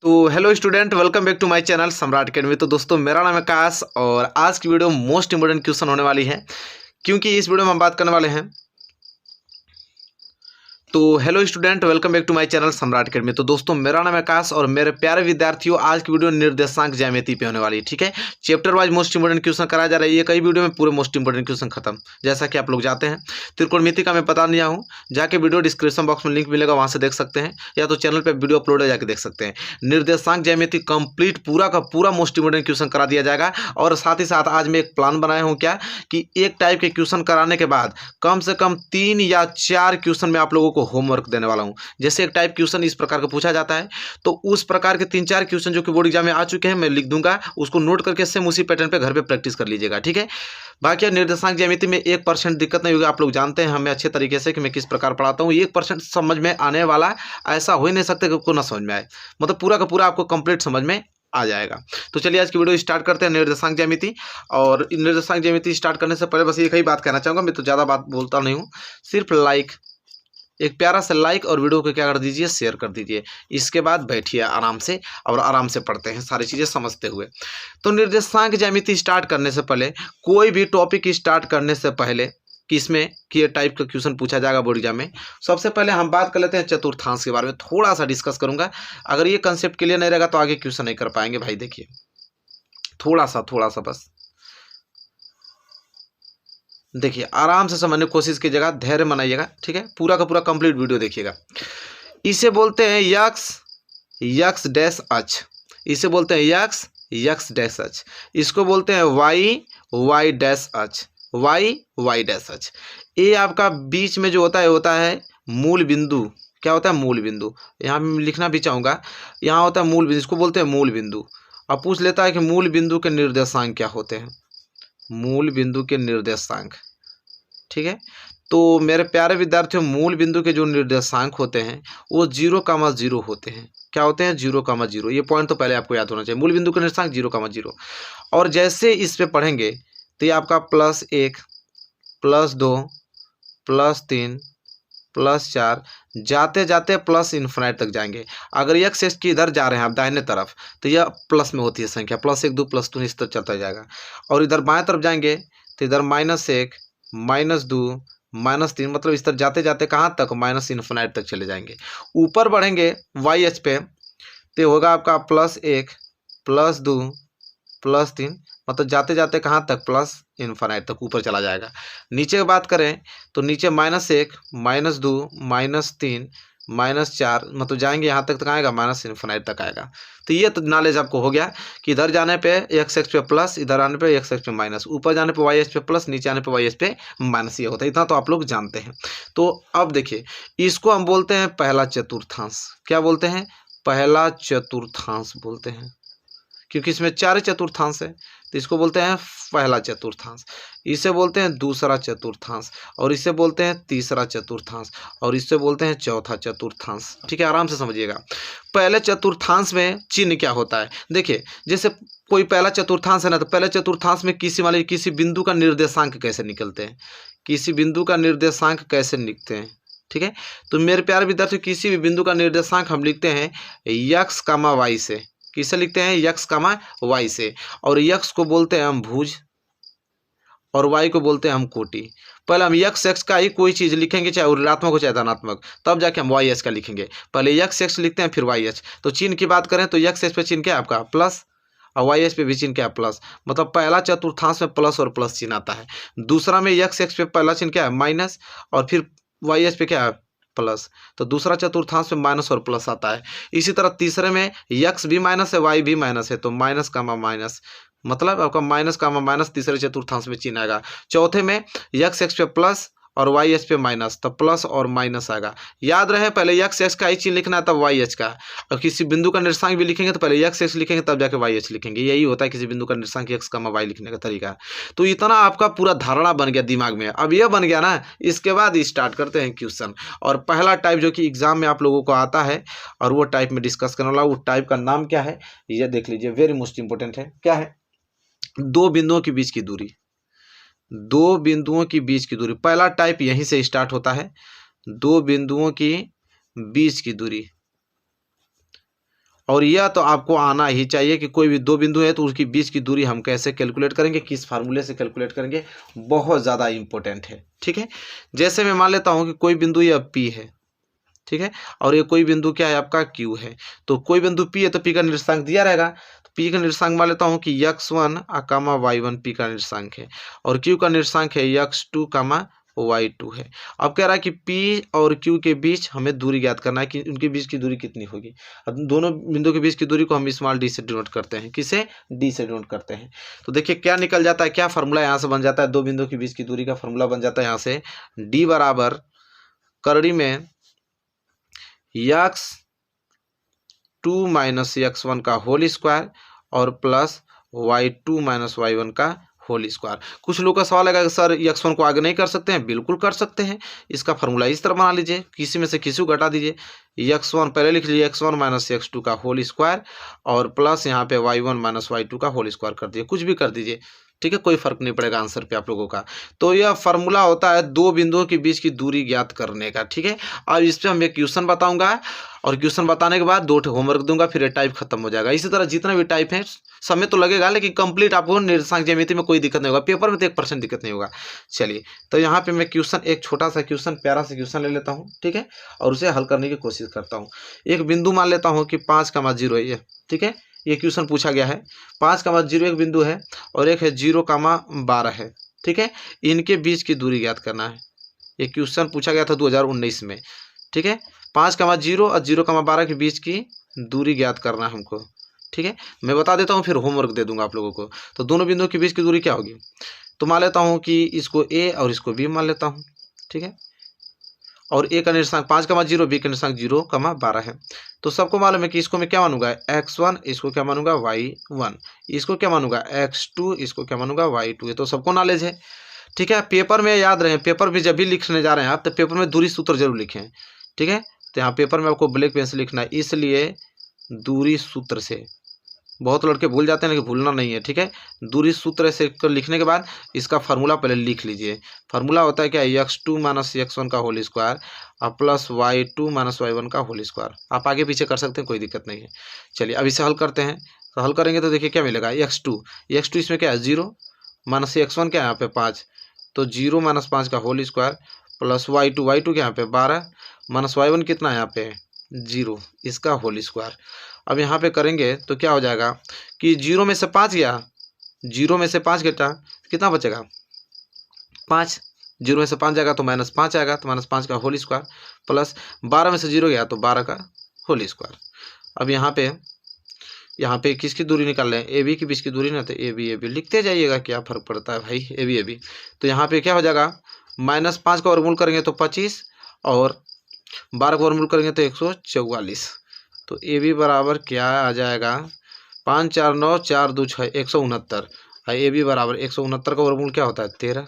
तो hello student, welcome back to my channel Samrat Academy. तो दोस्तों, मेरा नाम है आकाश और आज की वीडियो मोस्ट इंपोर्टेंट क्वेश्चन होने वाली है, क्योंकि इस वीडियो में हम बात करने वाले हैं। तो hello student, welcome back to my channel Samrat Academy. तो दोस्तों, मेरा नाम है आकाश और मेरे प्यारे विद्यार्थियों, आज की वीडियो निर्देशांक ज्यामिति पे होने वाली है। ठीक है, chapter wise most important question कराया जा रहा है। ये कई वीडियो में पूरे मोस्ट इंपोर्टेंट क्वेश्चन खत्म, जैसा कि आप लोग जाते हैं। त्रिकोणमिति का मैं बता दिया हूँ, जाके वीडियो डिस्क्रिप्शन बॉक्स में लिंक मिलेगा, वहाँ से देख सकते हैं, या तो चैनल पर वीडियो अपलोड है, जाके देख सकते हैं। निर्देशांक ज्यामिति कंप्लीट पूरा का पूरा मोस्ट इंपोर्टेंट क्वेश्चन करा दिया जाएगा। और साथ ही साथ आज मैं एक प्लान बनाया हूँ क्या, कि एक टाइप के क्वेश्चन कराने के बाद कम से कम 3 या 4 क्वेश्चन में आप लोगों को होमवर्क देने वाला हूं। जैसे एक टाइप क्वेश्चन इस प्रकार का पूछा जाता है, तो उस प्रकार के 3-4 क्वेश्चन जो कि बोर्ड एग्जाम में आ चुके हैं मैं लिख दूंगा, उसको नोट करके सेम उसी पैटर्न पे घर पे प्रैक्टिस कर लीजिएगा। ठीक है, बाकी निर्देशांक ज्यामिति में 1% दिक्कत नहीं होगी। आप लोग जानते हैं हमें अच्छे तरीके से कि मैं किस प्रकार पढ़ाता हूँ। 1% समझ में आने वाला ऐसा हो ही नहीं सकता कि आपको ना समझ में आए, मतलब पूरा का पूरा आपको कंप्लीट समझ में आ जाएगा। तो चलिए आज की वीडियो स्टार्ट करते हैं, निर्देशांक ज्यामिति। और निर्देशांक ज्यामिति स्टार्ट करने से पहले बस एक ही बात कहना चाहूँगा, मैं तो ज़्यादा बात बोलता नहीं हूँ, सिर्फ एक प्यारा सा लाइक और वीडियो को क्या कर दीजिए, शेयर कर दीजिए। इसके बाद बैठिए आराम से और आराम से पढ़ते हैं सारी चीज़ें समझते हुए। तो निर्देशांक ज्यामिति स्टार्ट करने से पहले, कोई भी टॉपिक स्टार्ट करने से पहले कि इसमें कि टाइप का क्वेश्चन पूछा जाएगा बोर्ड एग्जाम में, सबसे पहले हम बात कर लेते हैं चतुर्थांश के बारे में, थोड़ा सा डिस्कस करूंगा। अगर ये कंसेप्ट क्लियर नहीं रहेगा तो आगे क्वेश्चन नहीं कर पाएंगे भाई। देखिए थोड़ा सा बस देखिए, आराम से समझने की कोशिश कीजिएगा, धैर्य बनाइएगा। ठीक है, पूरा का पूरा कंप्लीट वीडियो देखिएगा। इसे बोलते हैं यक्स डैश अक्ष, इसे बोलते हैं यक्स डैश अक्ष, इसको बोलते हैं वाई डैश अक्ष, वाई डैश अक्ष। ये आपका बीच में जो होता है मूल बिंदु। क्या होता है? मूल बिंदु। यहाँ मैं लिखना भी चाहूँगा, यहाँ होता है मूल बिंदु, इसको बोलते हैं मूल बिंदु। अब पूछ लेता है कि मूल बिंदु के निर्देशांक क्या होते हैं, मूल बिंदु के निर्देशांक। ठीक है, तो मेरे प्यारे विद्यार्थियों, मूल बिंदु के जो निर्देशांक होते हैं वो 0,0 होते हैं। क्या होते हैं? 0,0। ये पॉइंट तो पहले आपको याद होना चाहिए, मूल बिंदु के निर्देशांक 0,0। और जैसे इस पे पढ़ेंगे तो ये आपका +1 +2 +3 +4 जाते जाते प्लस इन्फिनाइट तक जाएंगे। अगर एक्स एक्स की इधर जा रहे हैं आप दाहिने तरफ, तो यह प्लस में होती है संख्या, +1 2 +2 इस तरह चलता जाएगा। और इधर बाएं तरफ जाएंगे तो इधर -1 -2 -3, मतलब इस तरह जाते जाते कहाँ तक? माइनस इन्फिनाइट तक चले जाएंगे। ऊपर बढ़ेंगे वाई एच पे तो होगा आपका +1 +2 +3, मतलब जाते जाते कहाँ तक? प्लस इन्फिनाइट तक ऊपर चला जाएगा। नीचे की बात करें तो नीचे -1 -2 -3 -4, मतलब जाएंगे यहाँ तक आएगा माइनस इन्फिनाइट तक आएगा। तो ये तो नॉलेज आपको हो गया कि इधर जाने पे एक्स एक्स पे प्लस, इधर आने पे एक्स एक्स पे माइनस, ऊपर जाने पे वाई एच पे प्लस, नीचे आने पे वाई एच पे माइनस, ये होता है। इतना तो आप लोग जानते हैं। तो अब देखिए, इसको हम बोलते हैं पहला चतुर्थांश। क्या बोलते हैं? पहला चतुर्थांश बोलते हैं, क्योंकि इसमें 4 चतुर्थांश है, तो इसको बोलते हैं पहला चतुर्थांश। इसे बोलते हैं दूसरा चतुर्थांश, और इसे बोलते हैं तीसरा चतुर्थांश, और इसे बोलते हैं चौथा चतुर्थांश। ठीक है, आराम से समझिएगा। पहले चतुर्थांश में चिन्ह क्या होता है? देखिए, जैसे कोई पहला चतुर्थांश है ना, तो पहले चतुर्थांश में किसी बिंदु का निर्देशांक कैसे निकलते हैं, किसी बिंदु का निर्देशांक कैसे लिखते हैं। ठीक है, तो मेरे प्यारे विद्यार्थी, किसी भी बिंदु का निर्देशांक हम लिखते हैं यक्स कामा वाई से। किसे लिखते हैं? यक्स कामा वाई से। और यक्स को बोलते हैं हम भुज, और वाई को बोलते हैं हम कोटि। पहले हम यक्स एक्स का ही कोई चीज़ लिखेंगे, चाहे ऋणात्मक हो चाहे धनात्मक, तब जाके हम वाई एच का लिखेंगे। पहले यक्स एक्स लिखते हैं, फिर वाई एच। तो चिन्ह की बात करें तो यक्स एच पे चिन्ह क्या है आपका? प्लस, और वाई एच पे भी चिन्ह क्या है? प्लस। मतलब पहला चतुर्थांश में प्लस और प्लस चिन्ह आता है। दूसरा में यक्स एक्स पे पहला चिन्ह क्या है? माइनस, और फिर वाई एच पे क्या है? प्लस। तो दूसरा चतुर्थांश में माइनस और प्लस आता है। इसी तरह तीसरे में यक्स भी माइनस है, वाई भी माइनस है, तो माइनस कामा माइनस, मतलब आपका माइनस कामा माइनस तीसरे चतुर्थांश में चिन्ह आएगा। चौथे में यक्स एक्स पे प्लस और वाई एच पे माइनस, तब प्लस और माइनस आएगा। याद रहे, पहले यक्स एक्स का ही चिन्ह लिखना है, तब वाई एच का। और किसी बिंदु का निर्देशांक भी लिखेंगे तो पहले यक्स एक्स लिखेंगे, तब जाके वाई एच लिखेंगे। यही होता है किसी बिंदु का निर्देशांक एक्स कामा वाई लिखने का तरीका। तो इतना आपका पूरा धारणा बन गया दिमाग में। अब यह बन गया ना, इसके बाद स्टार्ट करते हैं क्वेश्चन। और पहला टाइप जो कि एग्जाम में आप लोगों को आता है, और वो टाइप में डिस्कस करने वाला, वो टाइप का नाम क्या है ये देख लीजिए, वेरी मोस्ट इंपॉर्टेंट है। क्या है? दो बिंदुओं के बीच की दूरी। दो बिंदुओं की बीच की दूरी, पहला टाइप यहीं से स्टार्ट होता है, दो बिंदुओं की बीच की दूरी। और यह तो आपको आना ही चाहिए कि कोई भी दो बिंदु है तो उसकी बीच की दूरी हम कैसे कैलकुलेट करेंगे, किस फार्मूले से कैलकुलेट करेंगे, बहुत ज़्यादा इंपॉर्टेंट है। ठीक है, जैसे मैं मान लेता हूँ कि कोई बिंदु यह P है, ठीक है, और ये कोई बिंदु क्या है आपका Q है। तो कोई बिंदु P है तो P का निर्देशांक दिया रहेगा, तो P का निर्देशांक मान लेता हूँ कि x1 कामा y1 P का निर्देशांक है, और Q का निर्देशांक है x2 कामा y2 है। अब कह रहा है कि P और Q के बीच हमें दूरी ज्ञात करना है कि उनके बीच की दूरी कितनी होगी। अब दोनों बिंदु के बीच की दूरी को हम स्मॉल d से डिनोट करते हैं, किसे, d से डिनोट करते हैं। तो देखिए क्या निकल जाता है, क्या फार्मूला यहाँ से बन जाता है, दो बिंदु के बीच की दूरी का फार्मूला बन जाता है यहाँ से, d बराबर करड़ी में x2 माइनस x1 का होल स्क्वायर और प्लस y2 माइनस y1 का होल स्क्वायर। कुछ लोग का सवाल है कि सर x1 को आगे नहीं कर सकते हैं, बिल्कुल कर सकते हैं। इसका फार्मूला इस तरह बना लीजिए, किसी में से किसी को घटा दीजिए, x1 पहले लिख लीजिए x1 माइनस x2 का होल स्क्वायर और प्लस यहाँ पे y1 माइनस y2 का होल स्क्वायर कर दीजिए, कुछ भी कर दीजिए, ठीक है, कोई फर्क नहीं पड़ेगा आंसर पे आप लोगों का। तो यह फार्मूला होता है दो बिंदुओं के बीच की दूरी ज्ञात करने का। ठीक है, अब इस पे हम एक क्वेश्चन बताऊंगा और क्वेश्चन बताने के बाद 2 होमवर्क दूंगा, फिर ये टाइप खत्म हो जाएगा। इसी तरह जितना भी टाइप है समय तो लगेगा, लेकिन कंप्लीट आपको निर्देशांक ज्यामिति में कोई दिक्कत नहीं होगा, पेपर में तो 1% दिक्कत नहीं होगा। चलिए, तो यहाँ पे मैं क्वेश्चन, एक छोटा सा क्वेश्चन, प्यारा सा क्वेश्चन ले लेता हूँ, ठीक है, और उसे हल करने की कोशिश करता हूँ। एक बिंदु मान लेता हूँ कि 5,0 है ये, ठीक है, ये क्वेश्चन पूछा गया है। 5,0 एक बिंदु है और एक है 0,12 है, ठीक है, इनके बीच की दूरी ज्ञात करना है। ये क्वेश्चन पूछा गया था 2019 में, ठीक है, 5,0 और 0,12 के बीच की दूरी ज्ञात करना है हमको। ठीक है, मैं बता देता हूँ, फिर होमवर्क दे दूंगा आप लोगों को। तो दोनों बिंदुओं के बीच की दूरी क्या होगी, तो मान लेता हूँ कि इसको A और इसको B मान लेता हूँ, ठीक है, और A का निर्देशांक 5,0, B का निर्देशांक 0,12 है। तो सबको मालूम है कि इसको मैं क्या मानूंगा x1, इसको क्या मानूंगा y1, इसको क्या मानूंगा x2, इसको क्या मानूंगा y2। ये तो सबको नॉलेज है, ठीक है। पेपर में याद रहे, पेपर में जब भी लिखने जा रहे हैं आप तो पेपर में दूरी सूत्र जरूर लिखें, ठीक है। तो यहाँ पेपर में आपको ब्लैक पेन से लिखना है, इसलिए दूरी सूत्र से, बहुत लड़के भूल जाते हैं लेकिन भूलना नहीं है, ठीक है। दूरी सूत्र से लिखने के बाद इसका फार्मूला पहले लिख लीजिए। फार्मूला होता है क्या, x2 माइनस x1 का होल स्क्वायर और प्लस y2 माइनस y1 का होल स्क्वायर। आप आगे पीछे कर सकते हैं, कोई दिक्कत नहीं है। चलिए अब इसे हल करते हैं। तो हल करेंगे तो देखिए क्या मिलेगा, x2 इसमें क्या है 0 माइनस x1 क्या है यहाँ पे 5, तो 0 माइनस 5 का होल स्क्वायर प्लस y2 के यहाँ पे 12 माइनस y1 कितना है यहाँ पे 0, इसका होल स्क्वायर। अब यहाँ पे करेंगे तो क्या हो जाएगा कि 0 में से 5 गया, 0 में से 5 घटा कितना बचेगा 5, 0 में से 5 जाएगा तो -5 आएगा, तो -5 का होल स्क्वायर प्लस 12 में से 0 गया तो 12 का होल स्क्वायर। अब यहाँ पे किसकी दूरी निकाल रहे हैं, ए बी के बीच की दूरी ना, तो ए बी लिखते जाइएगा, क्या फर्क पड़ता है भाई, ए बी। तो यहाँ पे क्या हो जाएगा, -5 का वर्गमूल करेंगे तो 25 और 12 का वर्गमूल करेंगे तो 144। तो ए बी बराबर क्या आ जाएगा 5 4 9 4 2 6 169। ए बी बराबर 169 का वर्गमूल क्या होता है 13।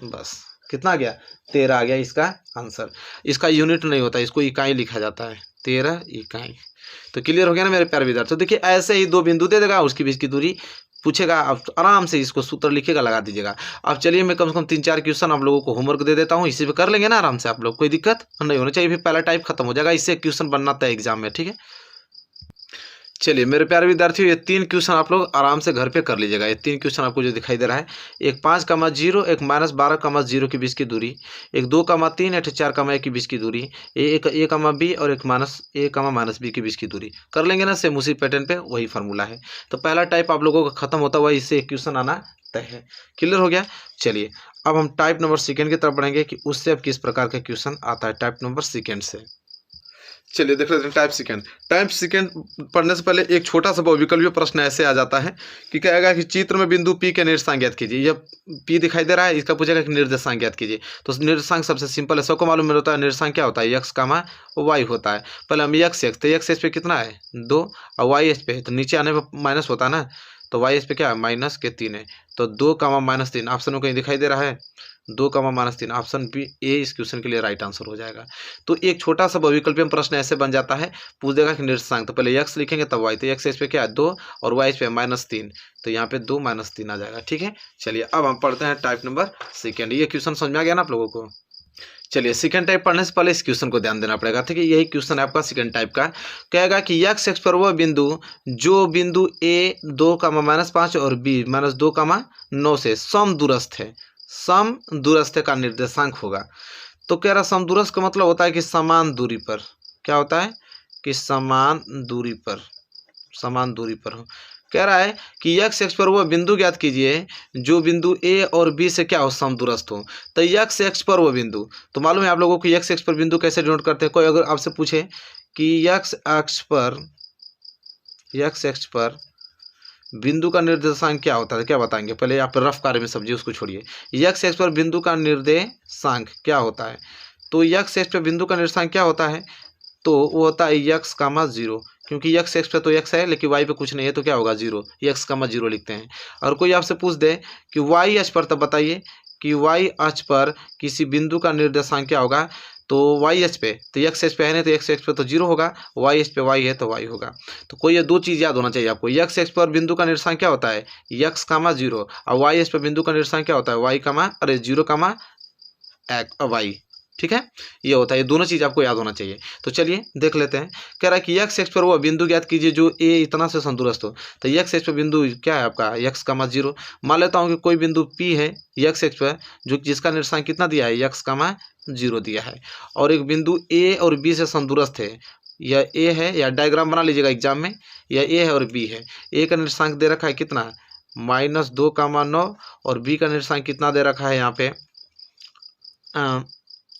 बस कितना आ गया 13 आ गया इसका आंसर। इसका यूनिट नहीं होता, इसको इकाई लिखा जाता है, 13 इकाई। तो क्लियर हो गया ना मेरे प्यारे विद्यार्थी। तो देखिए ऐसे ही दो बिंदु दे देगा, उसके बीच की दूरी पूछेगा, आप आराम से इसको सूत्र लिखेगा, लगा दीजिएगा। अब चलिए मैं कम से कम 3-4 क्वेश्चन आप लोगों को होमवर्क दे देता हूँ, इसी पे कर लेंगे ना आराम से आप लोग, कोई दिक्कत नहीं होना चाहिए। फिर पहला टाइप खत्म हो जाएगा, इससे क्वेश्चन बनना था एग्जाम में, ठीक है। चलिए मेरे प्यारे विद्यार्थियों, ये 3 क्वेश्चन आप लोग आराम से घर पे कर लीजिएगा। ये 3 क्वेश्चन आपको जो दिखाई दे रहा है, एक 5,0, एक -12,0 के बीच की दूरी, एक 2,3, एक 4,1 के बीच की दूरी, एक a,b और एक -a,-b के बीच की दूरी कर लेंगे ना, सेम उसी पैटर्न पे वही फार्मूला है। तो पहला टाइप आप लोगों का खत्म होता हुआ इससे एक क्वेश्चन आना तय है। क्लियर हो गया। चलिए अब हम टाइप नंबर सेकेंड की तरफ बढ़ेंगे कि उससे अब किस प्रकार का क्वेश्चन आता है टाइप नंबर सेकेंड से। चलिए देख लेते हैं टाइप सेकेंड पढ़ने से पहले एक छोटा सा बहुविकल्पीय प्रश्न ऐसे आ जाता है कि कहेगा कि चित्र में बिंदु P के निर्देशांक ज्ञात कीजिए। यह P दिखाई दे रहा है, इसका पूछेगा कि निर्देशांक ज्ञात कीजिए। तो निर्देशांक सबसे सिंपल है, सबको मालूम होता है निर्देशांक क्या होता है, x, y होता है। पहले हम x, तो x पे कितना है 2 और y पे है, तो नीचे आने पर माइनस होता है ना, तो y पे क्या है -3 है। तो 2, -3 ऑप्शन में कहीं दिखाई दे रहा है, 2, -3 ऑप्शन बी ए इस क्वेश्चन के लिए राइट आंसर हो जाएगा। तो एक छोटा सा बहुविकल्पीय प्रश्न ऐसे बन जाता है, पूछ देगा कि निर्देशांक, तो पहले x लिखेंगे तब y, तो x इस पे क्या है 2 और y इस पे -3, तो यहाँ पे 2 -3 आ जाएगा, ठीक है। चलिए अब हम पढ़ते हैं टाइप नंबर सेकेंड। ये क्वेश्चन समझ में आ गया ना आप लोगों को। चलिए सेकंड टाइप पढ़ने से पहले इस क्वेश्चन को ध्यान देना पड़ेगा। ठीक है, यही क्वेश्चन है आपका सेकंड टाइप का। कहेगा कि यक्स एक्स पर वह बिंदु जो बिंदु ए 2, -5 और बी -2, 9 से समदूरस्थ है, समदूरस्थ का निर्देशांक होगा। तो कह रहा समदूरस्थ का मतलब होता है कि समान दूरी पर, क्या होता है कि समान दूरी पर हो। कह रहा है कि यक्स एक्स पर वह बिंदु ज्ञात कीजिए जो बिंदु ए और बी से क्या हो, समदूरस्थ हो। तो यक्स एक्स पर वह बिंदु, तो मालूम है आप लोगों को यक्स एक्स पर बिंदु कैसे डिनोट करते हैं। कोई अगर आपसे पूछे कि यक्स एक्स पर बिंदु का निर्देशांक क्या होता है, क्या बताएंगे। पहले आप रफ कार्य में समझिए, उसको छोड़िए। यक्स एक्स पर बिंदु का निर्देशांक क्या होता है। तो यक्स एक्स पर बिंदु का निर्देशांक क्या होता है, तो वो होता है यक्स, 0, क्योंकि यक्स एक्स पे तो यक्स है लेकिन वाई पे कुछ नहीं है, तो क्या होगा 0, यक्स, 0 लिखते हैं। और कोई आपसे पूछ दे कि वाई अक्ष पर, तब बताइए कि वाई अक्ष पर किसी बिंदु का निर्देशांक क्या होगा। तो वाई अक्ष पे तो यक्स अक्ष पे है नहीं, तो यक्स अक्ष पे तो 0 होगा, वाई अक्ष पे वाई है तो वाई होगा। तो कोई ये दो चीज़ याद होना चाहिए आपको। यक्स अक्ष पर बिंदु का निर्देशांक क्या होता है, यक्स, 0, और वाई अक्ष पर बिंदु का निर्देशांक क्या होता है, वाई, 0, वाई। ठीक है, ये होता है, ये दोनों चीज़ आपको याद होना चाहिए। तो चलिए देख लेते हैं। कह रहा है कि यक्स एक्स पर वो बिंदु ज्ञात कीजिए जो ए इतना से संतुरस्त हो। तो यक्स एक्स पर बिंदु क्या है आपका, यक्स, 0। मान लेता हूँ कि कोई बिंदु पी है यक्स एक्स पर, जो जिसका निर्देशांक कितना दिया है, यक्स, 0 दिया है, और एक बिंदु ए और बी से संतुरस्त है। या ए है, या डायग्राम बना लीजिएगा एग्जाम में, या ए है और बी है। ए का निर्देशांक दे रखा है कितना, -2, 9, और बी का निर्देशांक कितना दे रखा है यहाँ पे,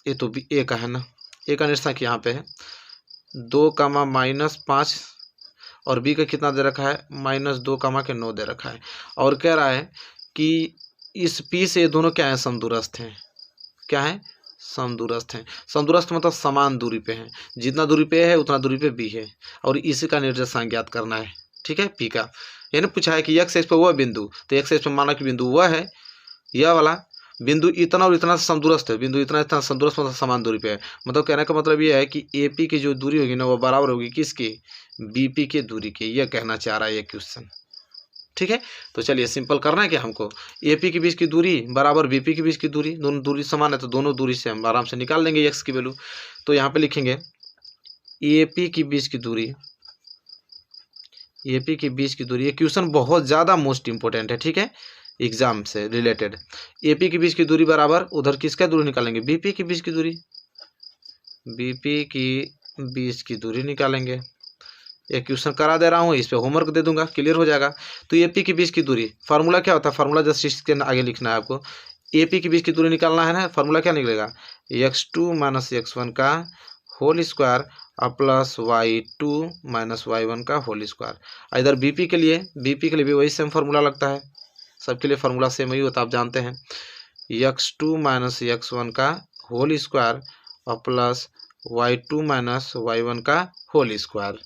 ये तो बी ए का है ना, ए का निर्देशांक यहाँ पे है 2, -5, और बी का कितना दे रखा है, -2, 9 दे रखा है। और कह रहा है कि इस पी से ये दोनों क्या है, समदूरस्थ हैं। क्या है, समदूरस्थ हैं। समदूरस्थ मतलब समान दूरी पे हैं, जितना दूरी पे है उतना दूरी पे बी है, और इसी का निर्देशांक ज्ञात करना है। ठीक है, पी का। यानी पूछा है कि एक्स एक्स पे वह बिंदु, तो एक्स एक्स पे माना कि बिंदु वह है, यह वाला बिंदु इतना और इतना समदूरस्थ है, बिंदु इतना इतना समदूरस्थ मतलब समान दूरी पे है। मतलब कहने का मतलब ये है कि एपी की जो दूरी होगी ना, वो बराबर होगी किसकी, बीपी की दूरी की। ये कहना चाह रहा है ये क्वेश्चन। ठीक है, तो चलिए सिंपल करना है कि हमको एपी के बीच की दूरी बराबर बीपी के बीच की दूरी, दोनों दूरी समान है, तो दोनों दूरी से हम आराम से निकाल लेंगे एक्स की वैल्यू। तो यहाँ पे लिखेंगे एपी की बीच की दूरी, एपी के बीच की दूरी। ये क्वेश्चन बहुत ज़्यादा मोस्ट इंपॉर्टेंट है। ठीक है, एग्जाम से रिलेटेड। एपी के बीच की दूरी बराबर उधर किसका दूरी निकालेंगे, बीपी के बीच की दूरी, बीपी की बीच की दूरी निकालेंगे। एक क्वेश्चन करा दे रहा हूँ, इस पे होमवर्क दे दूंगा, क्लियर हो जाएगा। तो एपी के बीच की दूरी फार्मूला क्या होता है, फार्मूला जस्ट इसके आगे लिखना है आपको। एपी के बीच की दूरी निकालना है ना, फार्मूला क्या निकलेगा, x2 - x1 का whole square plus y2 - y1 का होल स्क्वायर। इधर बीपी के लिए भी वही सेम फार्मूला लगता है, सबके लिए फार्मूला सेम ही होता है, आप जानते हैं। x2 - x1 का होल स्क्वायर और प्लस y2 - y1 का होल स्क्वायर।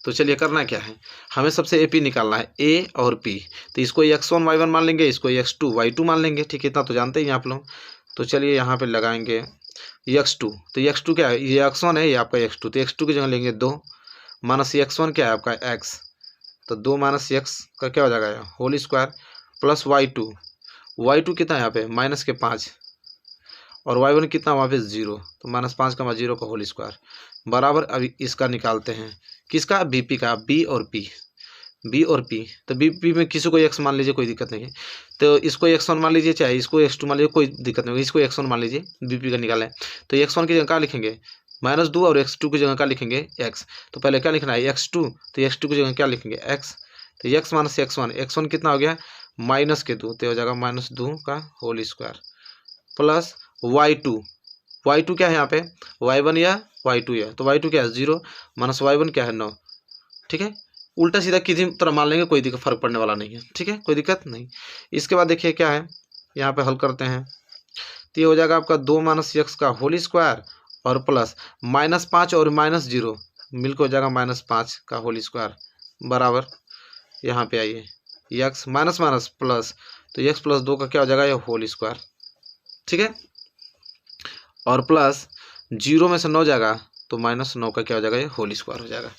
तो चलिए करना क्या है, हमें सबसे एपी निकालना है, ए और पी। तो इसको x1 y1 मान लेंगे, इसको x2 y2 मान लेंगे। ठीक है, इतना तो जानते ही आप लोग। तो चलिए यहाँ पे लगाएंगे x2। तो x2 क्या है, ये x1 है, ये आपका x2। तो x2 की जगह लेंगे 2 माइनस x1 क्या है आपका x, तो 2 - x का क्या हो जाएगा होल स्क्वायर प्लस y2 कितना है यहाँ पे -5, और y1 कितना वहाँ पे 0, तो -5 का 0 का होल स्क्वायर बराबर। अभी इसका निकालते हैं, किसका, बीपी का, बी और पी। तो बीपी में किसी को x मान लीजिए, कोई दिक्कत नहीं है। तो इसको x1 मान लीजिए, चाहे इसको x2 मान लीजिए, कोई दिक्कत नहीं होगी। इसको x1 मान लीजिए, बीपी का निकालें। तो x1 की जगह क्या लिखेंगे -2, और x2 की जगह क्या लिखेंगे x। तो पहले क्या लिखना है x2, तो x2 की जगह क्या लिखेंगे x। तो x - x1 कितना हो गया -2, तो हो जाएगा -2 का होल स्क्वायर प्लस y2 क्या है यहाँ पे, y1 या y2 है, तो y2 क्या है 0 माइनस y1 क्या है 9। ठीक है, उल्टा सीधा किसी तरह मान लेंगे, कोई दिक्कत फर्क पड़ने वाला नहीं है। ठीक है, कोई दिक्कत नहीं। इसके बाद देखिए क्या है, यहाँ पे हल करते हैं। तो ये हो जाएगा आपका 2 - x का होल स्क्वायर और प्लस -5 और -0 मिलकर हो जाएगा -5 का होल स्क्वायर बराबर। यहाँ पे आइए x माइनस प्लस, तो x + 2 का क्या हो जाएगा ये होल स्क्वायर। ठीक है, और प्लस 0 में से 9 जाएगा, तो -9 का क्या हो जाएगा ये होल स्क्वायर हो जाएगा।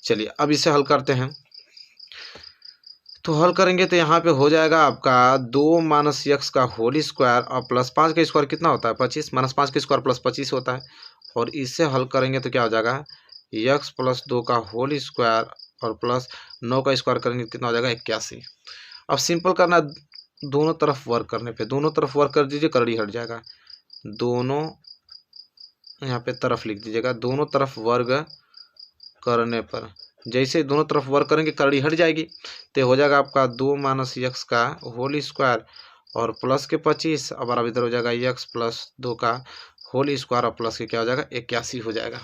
चलिए अब इसे हल करते हैं। तो हल करेंगे तो यहाँ पे हो जाएगा आपका 2 माइनस यक्स का होल स्क्वायर और प्लस 5 का स्क्वायर कितना होता है 25, माइनस 5 का स्क्वायर प्लस 25 होता है। और इससे हल करेंगे तो क्या हो जाएगा यक्स प्लस 2 का होल स्क्वायर और प्लस 9 का स्क्वायर करेंगे कितना हो जाएगा 81। अब सिंपल करना, दोनों तरफ वर्क करने पे, दोनों तरफ वर्क कर दीजिए, करड़ी हट जाएगा। दोनों यहाँ पे तरफ लिख दीजिएगा, दोनों तरफ वर्ग करने पर, जैसे दोनों तरफ वर्क करेंगे करड़ी हट जाएगी, तो हो जाएगा आपका 2 माइनस यक्स का होल स्क्वायर और प्लस के 25, अब बराबर इधर हो जाएगा यक्स प्लस 2 का होल स्क्वायर और प्लस के क्या हो जाएगा 81 हो जाएगा।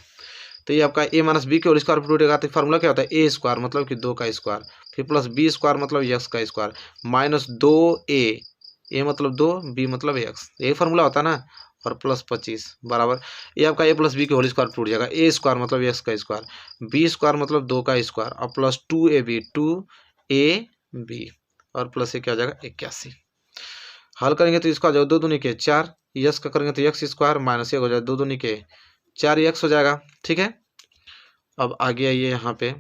तो ये आपका ए माइनस बी के होल स्क्वायर पर उठेगा, तो फार्मूला क्या होता है ए स्क्वायर मतलब कि 2 का स्क्वायर, फिर प्लस बी स्क्वायर मतलब यक्स का स्क्वायर, माइनस 2a, ए मतलब 2, बी मतलब एक्स, यही फार्मूला होता है ना, और प्लस 25 बराबर ये आपका ए प्लस बी के होल स्क्वायर टूट जाएगा, ए स्क्वायर मतलब एक्स का स्क्वायर, बी स्क्वायर मतलब 2 का स्क्वायर और प्लस 2ab और प्लस ये क्या हो जाएगा 81। हल करेंगे तो इसका जो 2 दूनी के 4, यक्स का करेंगे तो एक्स स्क्वायर माइनस 1 हो जाएगा 2 दूनी के 4 एक्स हो जाएगा। ठीक है, अब आगे आइए यहाँ पे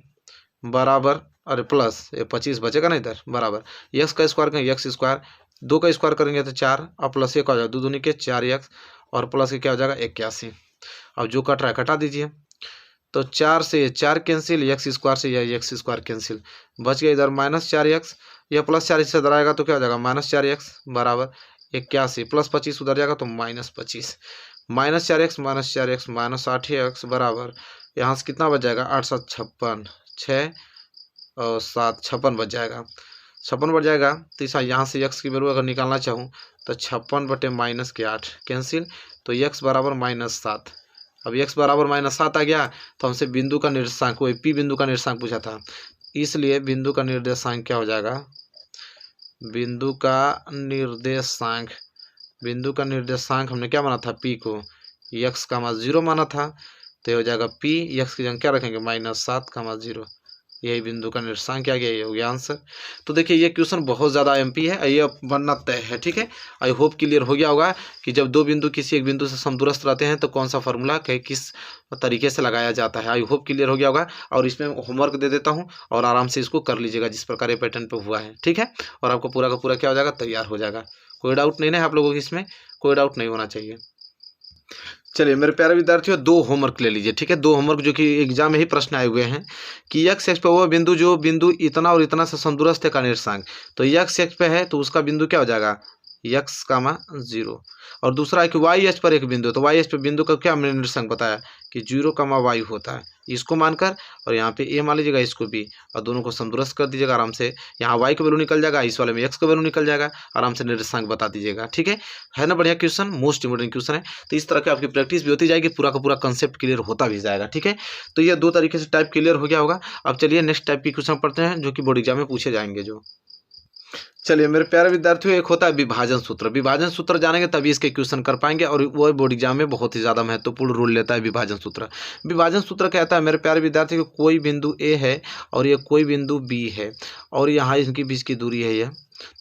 बराबर, अरे प्लस ये 25 बचेगा ना इधर, बराबर यक्स का स्क्वायर करेंगे एक्स स्क्वायर, 2 का स्क्वायर करेंगे तो 4 और प्लस 1 हो जाएगा 2 दूनी के 4 एक्स और प्लस के क्या हो जाएगा 81। अब जो कट रहा है कटा दीजिए, तो 4 से 4 कैंसिल, एक्स स्क्वायर से यह एक्स स्क्वायर कैंसिल, बच गया इधर माइनस 4 एक्स, यह प्लस 4 इससे इधर आएगा तो क्या हो जाएगा माइनस 4 एक्स बराबर 81, प्लस 25 उधर जाएगा तो minus 25, minus 4 x minus 4 x minus 8 x बराबर यहाँ से कितना बच जाएगा 8 7 56, 6 और 7 56 बच जाएगा, 56 बच जाएगा। तो इस यहाँ से यक्स की वैल्यू अगर निकालना चाहूँ तो 56 बटे माइनस के 8 कैंसिल, तो यक्स बराबर -7। अब यक्स बराबर -7 आ गया तो हमसे बिंदु का निर्देशांक, वही पी बिंदु का निर्देशांक पूछा था, इसलिए बिंदु का निर्देशांक क्या हो जाएगा, बिंदु का निर्देशांक, बिंदु का निर्देशांक हमने क्या माना था पी को यक्स का मान 0 माना था, तो हो जाएगा पी यक्स की जगह क्या रखेंगे -7, 0, यही बिंदु का निर्देशांक क्या गया, ये हो गया आंसर। तो देखिए ये क्वेश्चन बहुत ज़्यादा एमपी है, ये बनना तय है। ठीक है, आई होप क्लियर हो गया होगा कि जब दो बिंदु किसी एक बिंदु से समदूरस्थ रहते हैं तो कौन सा फार्मूला किस तरीके से लगाया जाता है, आई होप क्लियर हो गया होगा। और इसमें होमवर्क दे देता हूँ और आराम से इसको कर लीजिएगा जिस प्रकार ये पैटर्न पे हुआ है। ठीक है, और आपको पूरा का पूरा क्या हो जाएगा, तैयार हो जाएगा। कोई डाउट नहीं है आप लोगों को, इसमें कोई डाउट नहीं होना चाहिए। चलिए मेरे प्यारे विद्यार्थियों, 2 होमवर्क ले लीजिए। ठीक है, 2 होमवर्क जो कि एग्जाम में ही प्रश्न आए हुए हैं कि यक्स एक्स पे वो बिंदु जो बिंदु इतना और इतना से समदूरस्थ है का निर्देशांक, तो यक्स एक्स पे है तो उसका बिंदु क्या हो जाएगा यक्स कामा 0, और दूसरा है कि वाई एच पर एक बिंदु, तो वाई एच पे बिंदु का क्या हमने निर्देशांक बताया कि 0 कामा वाई होता है, इसको मानकर और यहाँ पे ए मान लीजिएगा, इसको भी, और दोनों को समदूरस्थ कर दीजिएगा आराम से। यहाँ वाई का वैल्यू निकल जाएगा, इस वाले में एक्स का वैल्यू निकल जाएगा, आराम से निर्देशांक बता दीजिएगा। ठीक है ना, बढ़िया क्वेश्चन, मोस्ट इंपोर्टेंट क्वेश्चन है। तो इस तरह की आपकी प्रैक्टिस भी होती जाएगी, पूरा का पूरा कंसेप्ट क्लियर होता भी जाएगा। ठीक है, तो ये 2 तरीके से टाइप क्लियर हो गया होगा। अब चलिए नेक्स्ट टाइप की क्वेश्चन पढ़ते हैं जो कि बोर्ड एग्जाम में पूछे जाएंगे। जो चलिए मेरे प्यारे विद्यार्थियों, एक होता है विभाजन सूत्र। विभाजन सूत्र जानेंगे तभी इसके क्वेश्चन कर पाएंगे, और वो बोर्ड एग्जाम में बहुत ही ज़्यादा महत्वपूर्ण रोल लेता है विभाजन सूत्र। विभाजन सूत्र कहता है मेरे प्यारे विद्यार्थियों, कोई बिंदु ए है और ये कोई बिंदु बी है, और यहाँ इनके बीच की दूरी है यह,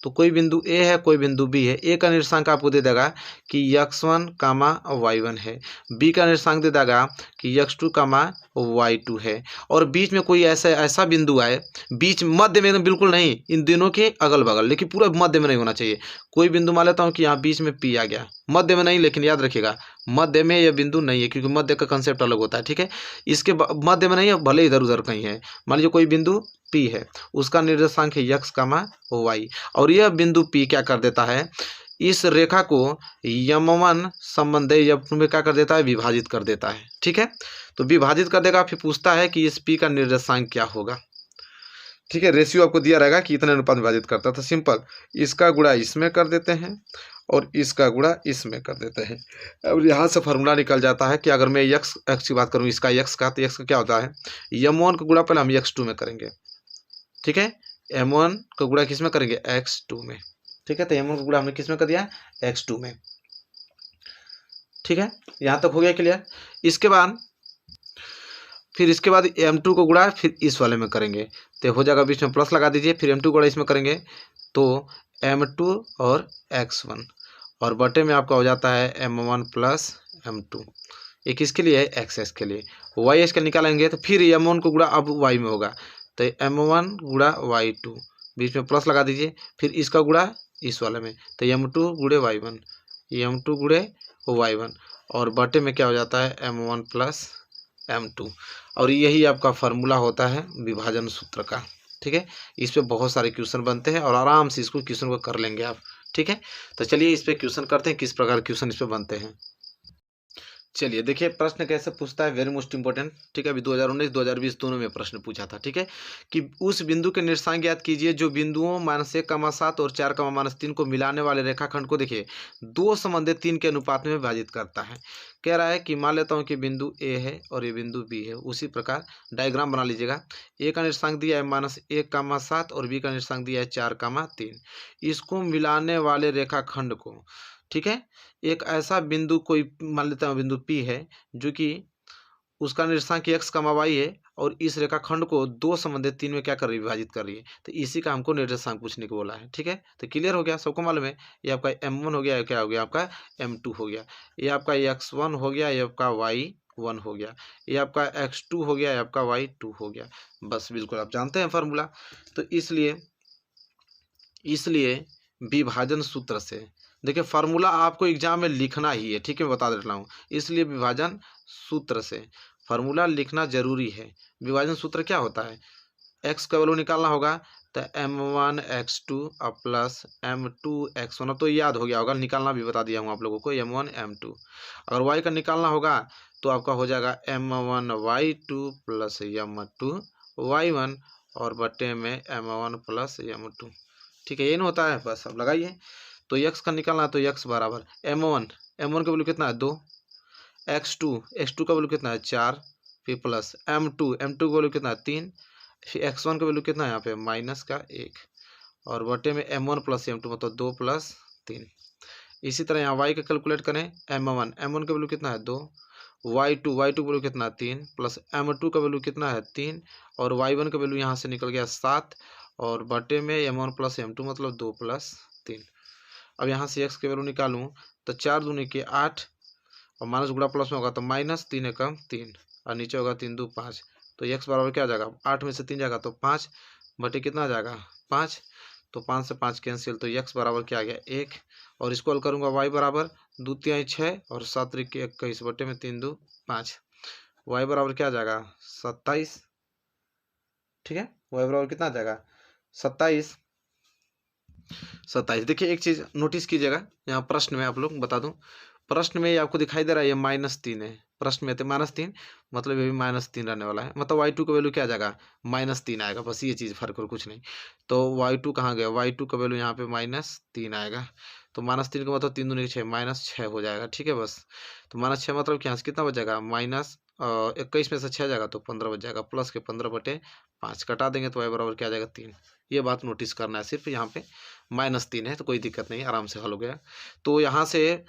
तो कोई बिंदु ए है कोई बिंदु बी है। ए का निर्देशांक आपको दे देगा कि x1 कामा y1 है, बी का निर्देशांक दे देगा कि x2 कामा y2 है, और बीच में कोई ऐसा बिंदु आए, बीच मध्य में बिल्कुल नहीं, इन दोनों के अगल बगल, लेकिन पूरा मध्य में नहीं होना चाहिए। कोई बिंदु मान लेता हूँ कि यहाँ बीच में P आ गया, मध्य में नहीं, लेकिन याद रखिएगा मध्य में यह बिंदु नहीं है, क्योंकि मध्य का कंसेप्ट अलग होता है। ठीक है, इसके मध्य में नहीं है, भले इधर उधर कहीं है। मान लीजिए कोई बिंदु P है, उसका निर्देशांक है x कामा y, और यह बिंदु P क्या कर देता है, इस रेखा को यम1 संबंध में क्या कर देता है, विभाजित कर देता है। ठीक है, तो विभाजित कर देगा, फिर पूछता है कि इस P का निर्देशांक क्या होगा। ठीक है, रेशियो आपको दिया रहेगा कि इतने अनुपात विभाजित करता था। सिंपल, इसका गुणा इसमें कर देते हैं और इसका गुणा इसमें कर देते हैं। अब यहाँ से फार्मूला निकल जाता है कि अगर मैं एक्स की बात करूँ, इसका एक्स का, तो एक्स का क्या होता है, m1 का गुणा पहले हम x2 में करेंगे। ठीक है, m1 का गुणा किस में करेंगे, x2 में। ठीक है, तो m1 का गुणा हमने किस में कर दिया, x2 में। ठीक है, यहाँ तक हो गया क्लियर। इसके बाद फिर इसके बाद m2 को गुणा फिर इस वाले में करेंगे, तो हो जाएगा, बीच में प्लस लगा दीजिए, फिर m2 गुणा इसमें करेंगे तो m2 और x1, और बटे में आपका हो जाता है m1 प्लस m2। ये किसके लिए है, x के लिए। y एस के निकालेंगे तो फिर m1 को गुणा अब y में होगा, तो m1 गुणा y2 बीच में प्लस लगा दीजिए, फिर इसका गुणा इस वाले में, तो m2 गुणे y1, m2 गुणे y1, और बटे में क्या हो जाता है m1 प्लस m2। और यही आपका फार्मूला होता है विभाजन सूत्र का। ठीक है, इस पे बहुत सारे क्वेश्चन बनते हैं और आराम से इसको क्वेश्चन को कर लेंगे आप। ठीक है, तो चलिए इस पे क्वेश्चन करते हैं, किस प्रकार क्वेश्चन इस पे बनते हैं। चलिए देखिए प्रश्न कैसे पूछता है, वेरी मोस्ट इंपॉर्टेंट। ठीक है, अभी 2019 2020 दोनों में प्रश्न पूछा था। ठीक है, कि उस बिंदु के निर्देशांक ज्ञात कीजिए जो बिंदुओं -1, और 4, को मिलाने वाले रेखाखंड को देखिए 2:3 के अनुपात में विभाजित करता है। कह रहा है कि मान लेता हूँ कि बिंदु ए है और ये बिंदु बी है। उसी प्रकार डायग्राम बना लीजिएगा। ए का निर्देशांक दिया है -1, और बी का निर्देशांक दिया है 4, 3। इसको मिलाने वाले रेखाखंड को, ठीक है, एक ऐसा बिंदु कोई मान लेता हूँ बिंदु P है जो कि उसका निर्देशांक x, y है, और इस रेखाखंड को 2:3 में क्या कर रही है, विभाजित कर रही है। तो इसी का हमको निर्देशांक पूछने को बोला है। ठीक है, तो क्लियर हो गया, सबको मालूम है। ये आपका m1 हो गया, ये क्या हो गया आपका m2 हो गया, ये आपका x1 हो गया, ये आपका y1 हो गया, ये आपका x2 हो गया, ये आपका y2 हो गया। बस बिल्कुल आप जानते हैं फार्मूला। तो इसलिए विभाजन सूत्र से देखिए, फार्मूला आपको एग्जाम में लिखना ही है। ठीक है, मैं बता दे रहा हूँ। इसलिए विभाजन सूत्र से फार्मूला लिखना जरूरी है। विभाजन सूत्र क्या होता है, x का वैल्यू निकालना होगा तो m1 x2 plus m2 x1। तो याद हो गया होगा, निकालना भी बता दिया हूँ आप लोगों को, m1 m2। अगर y का निकालना होगा तो आपका हो जाएगा m1 y2 plus m2 y1, और बटे में m1 प्लस m2। ठीक है, ये नहीं होता है, बस अब लगाइए। तो x का निकालना है तो x बराबर m1 का वैल्यू कितना है 2, x2 का वैल्यू कितना है 4, फिर प्लस m2 का वैल्यू कितना है 3, फिर x1 का वैल्यू कितना है यहाँ पे -1, और बटे में m1 प्लस m2 मतलब 2 प्लस 3। इसी तरह यहाँ y का कैलकुलेट करें, m1 का वैल्यू कितना है 2, y2 का वैल्यू कितना है 3, प्लस m2 का वैल्यू कितना है 3, और y1 का वैल्यू यहाँ से निकल गया 7, और बटे में m1 प्लस m2 मतलब 2 प्लस 3। अब यहाँ से x के वैल्यू निकालूं तो 4 दूनी के 8, और माइनस गुणा प्लस में होगा तो -3 एकम 3, और नीचे होगा 3 2 5। तो x बराबर क्या आ जाएगा, 8 में से 3 जाएगा तो 5, बटे कितना आ जाएगा 5, तो 5 से 5 कैंसिल, तो x बराबर क्या आ गया 1। और इसको हल करूँगा, y बराबर 2 3 6 और 7 3 21, बटे में 3 2 5, y बराबर क्या आ जाएगा 27। ठीक है, y बराबर कितना आ जाएगा 27। देखिए एक चीज नोटिस कीजिएगा, यहाँ प्रश्न में आप लोग बता दूं, प्रश्न में ये आपको दिखाई दे रहा है ये -3 है। प्रश्न में थे -3, मतलब ये भी -3 रहने वाला है। मतलब y2 का वैल्यू क्या आ जाएगा -3 आएगा, बस ये चीज़ फर्क और कुछ नहीं। तो y2 कहाँ गया, y2 का वैल्यू यहाँ पे -3 आएगा। तो -3 का मतलब 3 दूनी 6 -6 हो जाएगा। ठीक है, बस तो -6 मतलब क्या कितना बच जाएगा, -21 में से 6 जाएगा तो 15 बच जाएगा, प्लस के 15/5 कटा देंगे तो y बराबर क्या आ जाएगा 3। ये बात नोटिस करना है, सिर्फ यहाँ पे -3 है तो कोई दिक्कत नहीं, आराम से हल हो गया। तो यहाँ से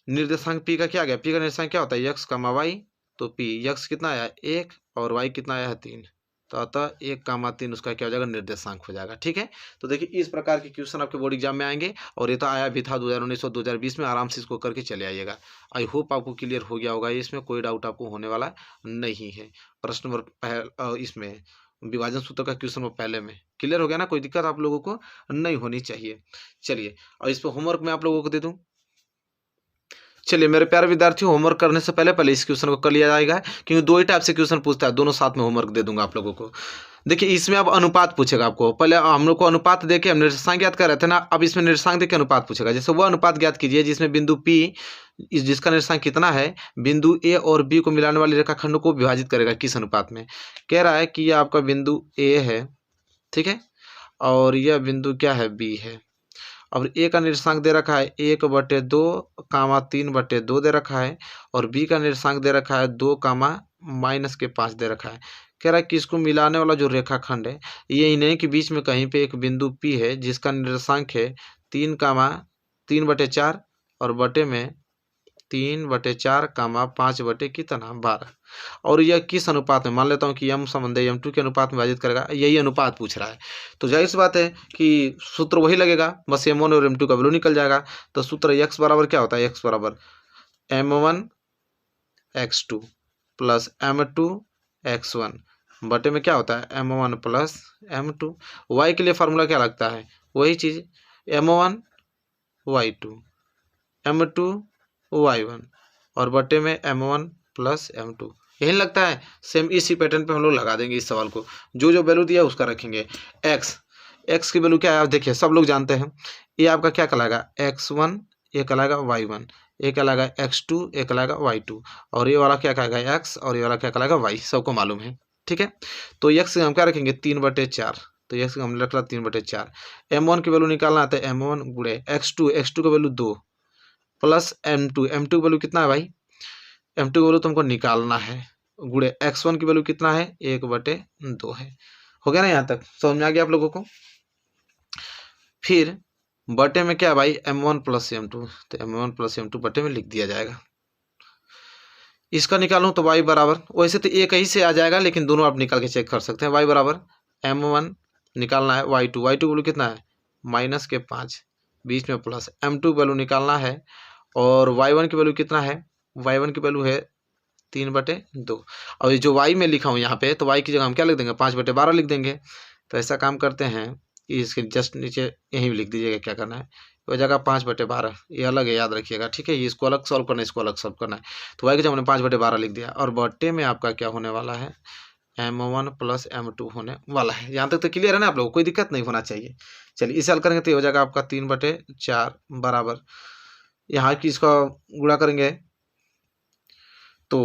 निर्देशांक p का क्या आ गया, p का निर्देशांक क्या होता है x, y। तो p x कितना आया 1 और y कितना आया है 3, तो अतः 1, 3 उसका क्या हो जाएगा, निर्देशांक हो जाएगा। ठीक है, तो देखिए इस प्रकार के क्वेश्चन आपके बोर्ड एग्जाम में आएंगे, और ये तो आया भी था 2019 और 2020 में। आराम से इसको करके चले आइएगा। आई होप आपको क्लियर हो गया होगा, इसमें कोई डाउट आपको होने वाला नहीं है। प्रश्न नंबर इसमें विभाजन सूत्र का क्वेश्चन नंबर पहले में क्लियर हो गया ना, कोई दिक्कत आप लोगों को नहीं होनी चाहिए। चलिए, और इस पर होमवर्क मैं आप लोगों को दे दूं। चलिए मेरे प्यारे विद्यार्थियों, होमवर्क करने से पहले इस क्वेश्चन को कर लिया जाएगा, क्योंकि दो ही टाइप से क्वेश्चन पूछता है, दोनों साथ में होमवर्क दे दूंगा आप लोगों को। देखिए इसमें अब अनुपात पूछेगा आपको। पहले हम लोग को अनुपात देके हम निर्देशांक ज्ञात कर रहे थे ना, अब इसमें निर्देशांक देके अनुपात पूछेगा। जैसे वह अनुपात ज्ञात कीजिए जिसमें बिंदु P जिसका निर्देशांक कितना है, बिंदु A और B को मिलाने वाले रेखाखंड को विभाजित करेगा किस अनुपात में। कह रहा है कि यह आपका बिंदु A है, ठीक है, और यह बिंदु क्या है B है। अब ए का निर्देशांक दे रखा है 1/2, 3/2 दे रखा है, और बी का निर्देशांक दे रखा है 2, -5 दे रखा है। कह रहा है कि इसको मिलाने वाला जो रेखाखंड है, ये इन्हीं के बीच में कहीं पे एक बिंदु P है जिसका निर्देशांक है 3/4, और बटे में 3/4, 5 बटे कितना 12। और यह किस अनुपात में, मान लेता हूँ कि m संबंध m2 के अनुपात में विभाजित करेगा, यही अनुपात पूछ रहा है। तो जाहिर सी बात है कि सूत्र वही लगेगा, बस m1 और m2 का वैल्यू निकल जाएगा। तो सूत्र x बराबर क्या होता है, x बराबर m1 x2 plus m2 x1 बटे में क्या होता है m1 प्लस m2। y के लिए फार्मूला क्या लगता है, वही चीज़ m1 y2 m2 y1 और बटे में m1 प्लस m2, यही लगता है। सेम इसी पैटर्न पे हम लोग लगा देंगे इस सवाल को, जो जो वैल्यू दिया उसका रखेंगे। x की वैल्यू क्या है आप देखिए, सब लोग जानते हैं, ये आपका क्या कहलाएगा x1, ये कहलाएगा y1, ये कहलाएगा x2, ये कहलाएगा y2 और ये वाला क्या कहेगा x और ये वाला क्या कहलाएगा y, सबको मालूम है। ठीक है, तो x हम क्या रखेंगे 3/4, तो x हमने रख ला 3/4। m1 की वैल्यू निकालना आता है m1 गुणे x2 का वैल्यू 2 प्लस m2 की वैल्यू कितना है भाई, m2 की वैल्यू तुमको निकालना है, गुणे x1 की वैल्यू कितना है 1/2 है। हो गया ना, यहाँ तक समझ में आ गया आप लोगों को। फिर बटे में क्या भाई m1 प्लस m2, तो m1 प्लस m2 बटे में लिख दिया जाएगा। इसका निकालूं तो y बराबर, वैसे तो एक ही से आ जाएगा लेकिन दोनों आप निकाल के चेक कर सकते हैं। y बराबर m1 निकालना है y2 वैल्यू कितना है -5, बीच में प्लस m2 वैल्यू निकालना है और y1 की वैल्यू कितना है, y1 की वैल्यू है 3/2 और ये जो y में लिखा हूँ यहाँ पे, तो y की जगह हम क्या लिख देंगे 5/12 लिख देंगे। तो ऐसा काम करते हैं, इसके जस्ट नीचे यहीं लिख दीजिएगा क्या करना है, हो जाएगा 5/12, ये अलग है याद रखिएगा। ठीक है, ये इसको अलग सॉल्व करना है, इसको अलग सॉल्व करना है। तो y की जगह हमने 5/12 लिख दिया और बटे में आपका क्या होने वाला है m1 प्लस m2 होने वाला है। यहाँ तक तो क्लियर है ना आप लोगों को, कोई दिक्कत नहीं होना चाहिए। चलिए इसे हल करेंगे तो ये हो जाएगा आपका 3/4 बराबर, यहाँ की इसका गुणा करेंगे तो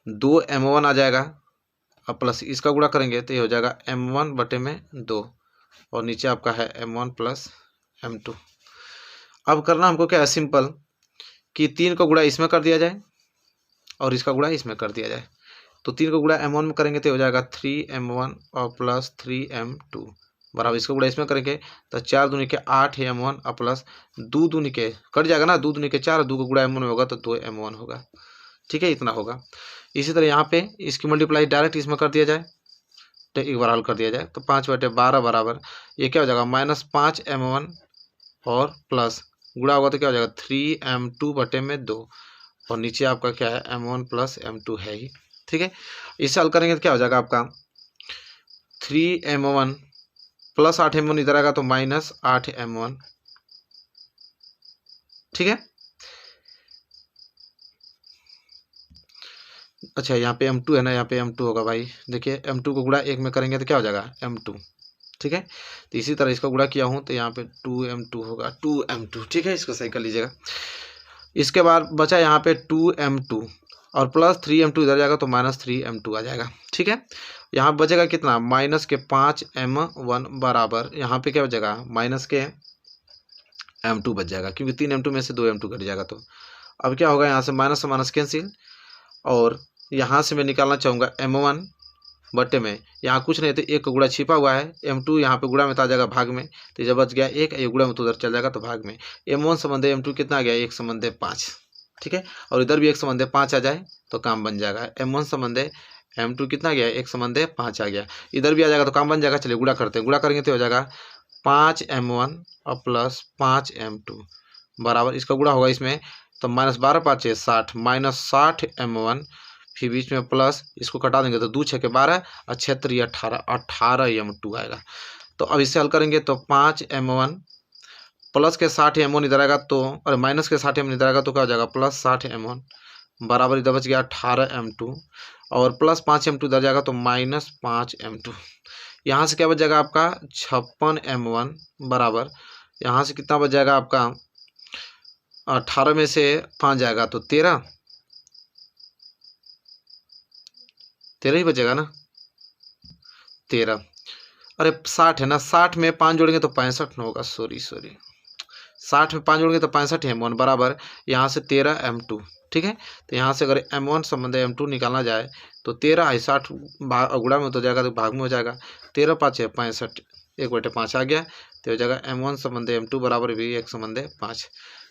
2m1 आ जाएगा और प्लस इसका गुणा करेंगे तो ये हो जाएगा m1 बटे में 2 और नीचे आपका है m1 प्लस m2। अब करना हमको क्या है सिंपल, कि 3 का गुणा इसमें कर दिया जाए और इसका गुणा इसमें कर दिया जाए। तो 3 का गुणा m1 में करेंगे तो हो जाएगा 3m1 और प्लस 3m2 बराबर, इसका गुणा इसमें करेंगे तो 4 दूनी के 8m1 और प्लस 2 दूनी के कट जाएगा ना, 2 दूनी के 4, 2 का गुणा m1 में होगा तो 2m1 होगा। ठीक है, इतना होगा। इसी तरह यहाँ पे इसकी मल्टीप्लाई डायरेक्ट इसमें कर दिया जाए तो एक बार हल कर दिया जाए तो 5/12 बराबर ये क्या हो जाएगा -5m1 और प्लस गुणा होगा तो क्या हो जाएगा 3m2 बटे में 2 और नीचे आपका क्या है m1 प्लस m2 है ही। ठीक है, इसे हल करेंगे तो क्या हो जाएगा आपका 3m1 प्लस 8m1 इधर आएगा तो -8m1। ठीक है, अच्छा यहाँ पे m2 है ना, यहाँ पे m2 होगा भाई, देखिए m2 को गुणा 1 में करेंगे तो क्या हो जाएगा m2। ठीक है, तो इसी तरह इसका गुणा किया हूँ तो यहाँ पे 2m2 होगा 2m2। ठीक है, इसको सही कर लीजिएगा। इसके बाद बचा यहाँ पे 2m2 और प्लस 3m2 इधर जाएगा तो -3m2 आ जाएगा। ठीक है, यहाँ बचेगा कितना -5m1 बराबर, यहाँ पे क्या बचेगा -m2 बच जाएगा क्योंकि 3m2 में से 2m2 कट जाएगा। तो अब क्या होगा, यहाँ से माइनस से माइनस कैंसिल और यहाँ से मैं निकालना चाहूँगा m1 बटे में, यहाँ कुछ नहीं तो एक का गुणा छिपा हुआ है, m2 यहाँ पे गुणा में तो आ जाएगा भाग में, तो जब बच गया एक, ये गुणा में तो उधर चल जाएगा तो भाग में। m1 संबंधे m2 कितना आ गया 1 संबंधे 5। ठीक है, और इधर भी 1 संबंधे 5 आ जाए तो काम बन जाएगा। m1 संबंधे m2 कितना आ गया 1 संबंधे 5 आ गया, इधर भी आ जाएगा तो काम बन जाएगा। चलिए गुणा करते हैं, गुणा करेंगे तो हो जाएगा 5m1 और प्लस 5m2 बराबर, इसका गुणा होगा इसमें तो -12 5 60 -60m1 फिर बीच में प्लस इसको कटा देंगे तो 2 6 के 12 और 6 3 18m2 आएगा। तो अब इसे हल करेंगे तो 5m1 प्लस के 60m1 इधर आएगा तो, और माइनस के 60m1 इधर आएगा तो क्या हो जाएगा प्लस 60m1 बराबर, इधर बच गया 18m2 और प्लस 5m2 इधर जाएगा तो -5m2। यहाँ से क्या बच जाएगा आपका 56m1 बराबर, यहाँ से कितना बच जाएगा आपका 18 में से 5 जाएगा तो 13 ही बचेगा ना 13। अरे 60 है ना, 60 में 5 जोड़ेंगे तो 65 होगा, सॉरी 60 में 5 जोड़ेंगे तो 65 m1 बराबर, यहाँ से 13m2। ठीक है, तो यहाँ से अगर m1 संबंध m2 निकालना जाए तो 13 है 60 गुणा में तो जाएगा तो भाग में हो जाएगा, 13 5 है 65, 1/5 आ गया तो हो जाएगा m1 संबंध m2 बराबर भी 1 संबंध 5।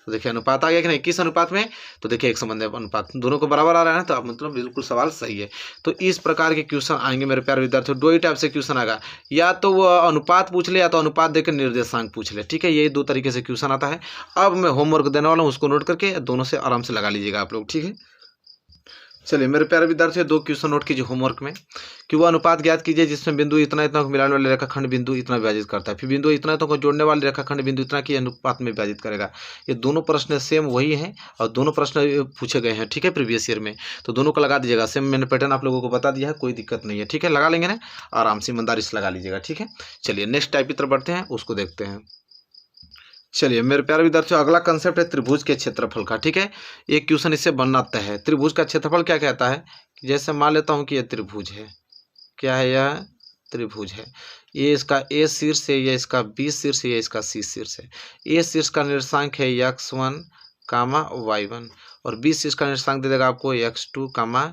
तो देखिए अनुपात आ गया कि नहीं, किस अनुपात में, तो देखिए 1 संबंध अनुपात दोनों को बराबर आ रहा है ना, तो आप मतलब बिल्कुल सवाल सही है। तो इस प्रकार के क्वेश्चन आएंगे मेरे प्यारे विद्यार्थियों, 2 ही टाइप से क्वेश्चन आएगा, या तो वो अनुपात पूछ ले या तो अनुपात देकर निर्देशांक पूछ ले। ठीक है, ये 2 तरीके से क्वेश्चन आता है। अब मैं होमवर्क देने वाला हूँ, उसको नोट करके दोनों से आराम से लगा लीजिएगा आप लोग। ठीक है, चलिए मेरे प्यारे विद्यार्थियों, 2 क्वेश्चन नोट कीजिए होमवर्क में कि वो अनुपात ज्ञात कीजिए जिसमें बिंदु इतना इतना को मिलाने वाले रेखाखंड बिंदु इतना विभाजित करता है, फिर बिंदु इतना इतना को जोड़ने वाले रेखाखंड बिंदु इतना की अनुपात में विभाजित करेगा। ये दोनों प्रश्न सेम वही हैं और दोनों प्रश्न पूछे गए हैं, ठीक है, प्रीवियस ईयर में। तो दोनों को लगा दीजिएगा, सेम मैंने पैटर्न आप लोगों को बता दिया है, कोई दिक्कत नहीं है, ठीक है, लगा लेंगे ना, आराम से ईमानदारी से लगा लीजिएगा, ठीक है। चलिए नेक्स्ट टाइप की तरफ बढ़ते हैं, उसको देखते हैं। चलिए मेरे प्यारे विद्यार्थियों, अगला कंसेप्ट है त्रिभुज के क्षेत्रफल का, ठीक है। एक क्वेश्चन इससे बनाते हैं। त्रिभुज का क्षेत्रफल क्या कहता है, जैसे मान लेता हूँ कि यह त्रिभुज है, क्या है, यह त्रिभुज है, ये इसका ए शीर्ष है, ये इसका बी शीर्ष है, ये इसका सी शीर्ष है। ए शीर्ष का निर्देशांक है x1 कामा y1 और बी शीर्ष का निर्देशांक दे देगा आपको x2 कामा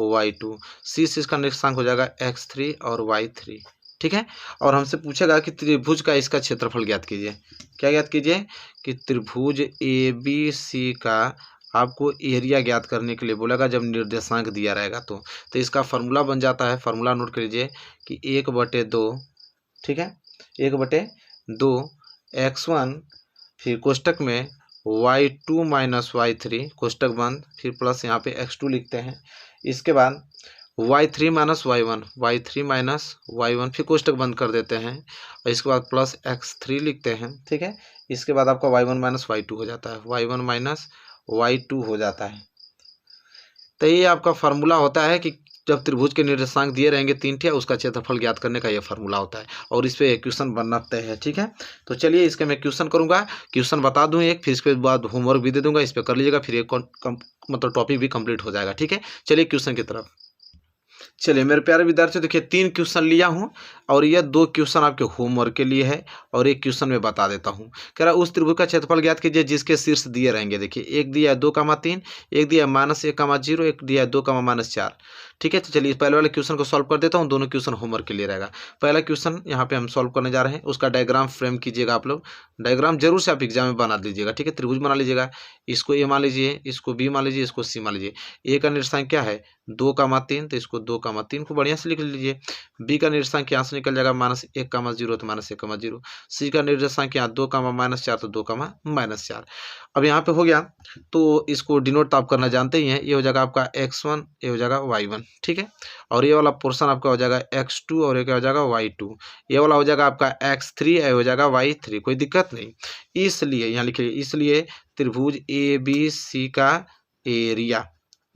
y2। सी शीर्ष का निर्देशांक हो जाएगा x3 और y3, ठीक है। और हमसे पूछेगा कि त्रिभुज का इसका क्षेत्रफल ज्ञात कीजिए। क्या ज्ञात कीजिए कि त्रिभुज ए बी सी का आपको एरिया ज्ञात करने के लिए बोलेगा जब निर्देशांक दिया रहेगा तो इसका फार्मूला बन जाता है, फार्मूला नोट कर लीजिए कि 1/2, ठीक है, 1/2 x1 फिर कोष्टक में y2 माइनस y3 कोष्टक बंद, फिर प्लस यहाँ पे x2 लिखते हैं, इसके बाद y3 minus y1 y3 minus y1 फिर कोष्टक बंद कर देते हैं और इसके बाद प्लस x3 लिखते हैं, ठीक है। इसके बाद आपका y1 माइनस y2 हो जाता है, y1 माइनस y2 हो जाता है। तो ये आपका फार्मूला होता है कि जब त्रिभुज के निर्देशांक दिए रहेंगे 3 ठी, उसका क्षेत्रफल ज्ञात करने का ये फार्मूला होता है और इस पे क्वेश्चन बनना तय है, ठीक है। तो चलिए इसके मैं क्वेश्चन करूंगा, क्वेश्चन बता दूं एक, फिर इसके बाद होमवर्क भी दे दूंगा, इस पे कर लीजिएगा, फिर एक मतलब टॉपिक भी कंप्लीट हो जाएगा, ठीक है। चलिए क्वेश्चन की तरफ। चलिए मेरे प्यारे विद्यार्थियों, देखिए 3 क्वेश्चन लिया हूँ और यह 2 क्वेश्चन आपके होमवर्क के लिए है और एक क्वेश्चन में बता देता हूँ। कह रहा उस त्रिभुज का क्षेत्रफल ज्ञात कीजिए जिसके शीर्ष दिए रहेंगे। देखिए एक दिया है 2,3, एक दिया है -1,0, एक दिया है 2,-4, ठीक है। तो चलिए पहले वाले क्वेश्चन को सॉल्व कर देता हूँ, दोनों क्वेश्चन होमवर्क के लिए रहेगा। पहला क्वेश्चन यहाँ पे हम सॉल्व करने जा रहे हैं, उसका डायग्राम फ्रेम कीजिएगा आप लोग, डायग्राम जरूर से आप एग्जाम में बना दीजिएगा, ठीक है। त्रिभुज बना लीजिएगा, इसको ए मान लीजिए, इसको बी मान लीजिए, इसको सी मान लीजिए। ए का निर्देशांक क्या है 2,3, तो इसको 2,3 को बढ़िया से लिख लीजिए। बी का निर्देशांक यहाँ से निकल जाएगा -1,0 तो -1,0। सी का निर्देशांक यहाँ 2,-4 तो 2,-4। अब यहाँ पे हो गया, तो इसको डिनोट आप करना जानते ही हैं, ये हो जाएगा आपका x1, ये हो जाएगा y1, ठीक है। और ये वाला पोर्शन आपका हो जाएगा x2 और ये क्या हो जाएगा y2, ये वाला हो जाएगा आपका x3, ये हो जाएगा y3, कोई दिक्कत नहीं। इसलिए यहाँ लिखिए, इसलिए त्रिभुज ए बी सी का एरिया,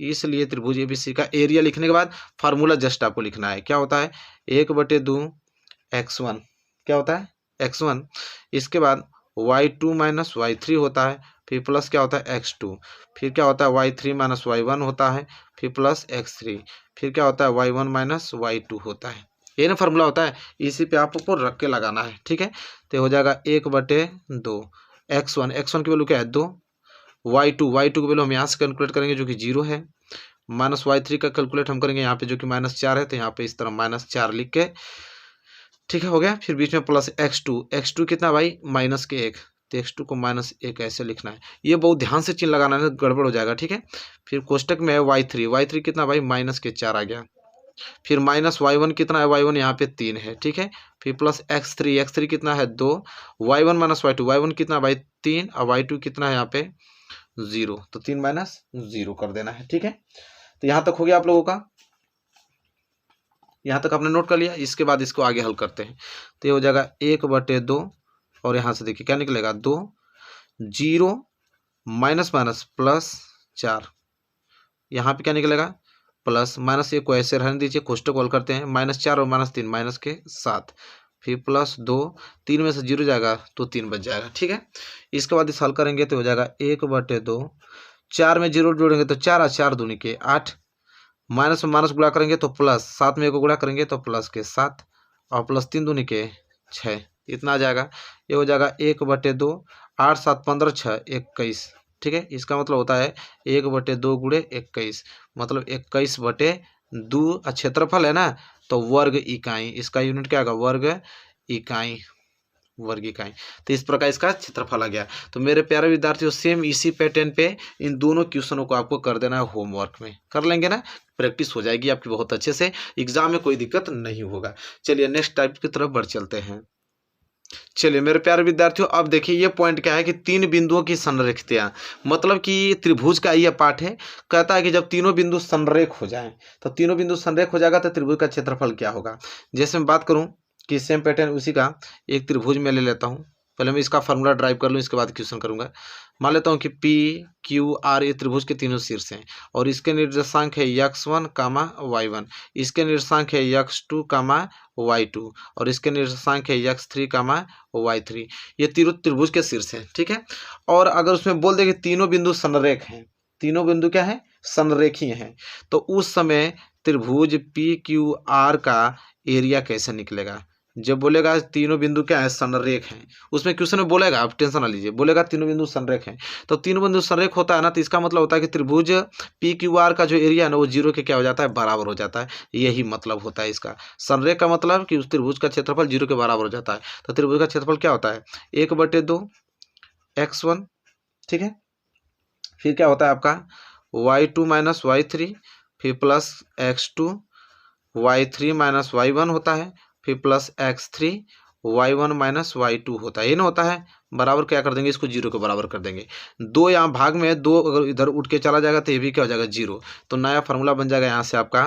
इसलिए त्रिभुज ए बी सी का एरिया लिखने के बाद फार्मूला जस्ट आपको लिखना है, क्या होता है 1/2 x1, क्या होता है x1, इसके बाद y2 माइनस y3 होता है, फिर प्लस क्या होता है x2, फिर क्या होता है y3 माइनस y1 होता है, फिर प्लस x3, फिर क्या होता है y1 माइनस y2 होता है। ये ना फार्मूला होता है, इसी पे आपको रख के लगाना है, ठीक है। तो हो जाएगा 1/2 x1 की वैल्यू क्या है 2, y2 की वैल्यू हम यहाँ से कैलकुलेट करेंगे जो कि 0 है, माइनस y3 का कैलकुलेट हम करेंगे यहाँ पे जो कि -4 है, तो यहाँ पे इस तरह -4 लिख के, ठीक है, हो गया। फिर बीच में प्लस x2 कितना भाई -1, तो x2 को -1 ऐसे लिखना है, ये बहुत ध्यान से चिन्ह लगाना है, गड़बड़ हो जाएगा, ठीक है। फिर कोष्टक में है y3 कितना भाई -4 आ गया, फिर -y1 कितना है, y1 यहाँ पे 3 है, ठीक है। फिर प्लस x3 कितना है 2, y1 माइनस y1 कितना भाई 3 और y2 कितना है यहाँ पे 0, तो 3 - 0 कर देना है, ठीक है। तो यहाँ तक हो गया आप लोगों का, यहाँ तक आपने नोट कर लिया। इसके बाद इसको आगे हल करते हैं, तो ये हो जाएगा 1/2 और यहाँ से देखिए क्या निकलेगा 2, 0 माइनस प्लस 4, यहाँ पे क्या निकलेगा प्लस, -1 को ऐसे रहने दीजिए, कोष्टक हल करते हैं, -4 और -3 -7, फिर प्लस 2, 3 में से 0 जाएगा तो 3 बच जाएगा, ठीक है। इसके बाद इस हल करेंगे तो हो जाएगा 1/2, 4 में 0 जोड़ेंगे तो 4 और 4 दूनी के 8, माइनस में माइनस गुणा करेंगे तो प्लस, 7 में 1 को गुणा करेंगे तो प्लस के 7 और प्लस 3 दूनी के 6, इतना आ जाएगा। ये हो जाएगा 1/2, 8 7 15 6 21, ठीक है। इसका मतलब होता है 1/2 गुणे 21, मतलब 21/2 क्षेत्रफल है ना, तो वर्ग इकाई, इसका यूनिट क्या होगा वर्ग इकाई, वर्ग इकाई। तो इस प्रकार इसका क्षेत्रफल आ गया। तो मेरे प्यारे विद्यार्थियों, सेम इसी पैटर्न पे इन दोनों क्वेश्चनों को आपको कर देना है, होमवर्क में कर लेंगे ना, प्रैक्टिस हो जाएगी आपकी बहुत अच्छे से, एग्जाम में कोई दिक्कत नहीं होगा। चलिए नेक्स्ट टाइप की तरफ बढ़ चलते हैं। चलिए मेरे प्यारे विद्यार्थियों, अब देखिए ये पॉइंट क्या है कि तीन बिंदुओं की संरेखितया, मतलब कि त्रिभुज का ये पार्ट है। कहता है कि जब तीनों बिंदु संरेख हो जाएं, तो तीनों बिंदु संरेख हो जाएगा तो त्रिभुज का क्षेत्रफल क्या होगा। जैसे मैं बात करूं कि सेम पैटर्न उसी का एक त्रिभुज में ले लेता हूं। पहले मैं इसका फॉर्मूला ड्राइव कर लूँ, इसके बाद क्वेश्चन करूंगा। मान लेता हूँ कि पी क्यू आर ये त्रिभुज के तीनों शीर्ष हैं और इसके निर्देशांक है x1 कामा y1, इसके निर्देशांक है x2 कामा y2 और इसके निर्देशांक है x3 कामा y3। ये तीनों त्रिभुज के शीर्ष हैं, ठीक है। और अगर उसमें बोल दे कि तीनों बिंदु संरेख हैं, तीनों बिंदु क्या है, संरेखीय हैं, तो उस समय त्रिभुज पी क्यू आर का एरिया कैसे निकलेगा। जब बोलेगा तीनों बिंदु क्या है, संरेख हैं, उसमें क्वेश्चन में बोलेगा, आप टेंशन ना लीजिए, बोलेगा तीनों बिंदु संरेख हैं, तो तीनों बिंदु संरेख होता है ना, तो इसका मतलब होता है कि त्रिभुज पी क्यू आर का जो एरिया है ना वो जीरो के क्या हो जाता है, बराबर हो जाता है। यही मतलब होता है इसका। संरेख का मतलब कि उस त्रिभुज का क्षेत्रफल जीरो के बराबर हो जाता है। तो त्रिभुज का क्षेत्रफल क्या होता है, 1/2 x1, ठीक है। फिर क्या होता है आपका y2 माइनस y3, फिर plus x2 y3 minus y1 होता है, फिर plus x3 y1 minus y2 होता है। ये ना होता है, बराबर क्या कर देंगे, इसको जीरो के बराबर कर देंगे। दो यहाँ भाग में दो अगर इधर उठ के चला जाएगा तो ये भी क्या हो जाएगा, जीरो। तो नया फार्मूला बन जाएगा यहाँ से आपका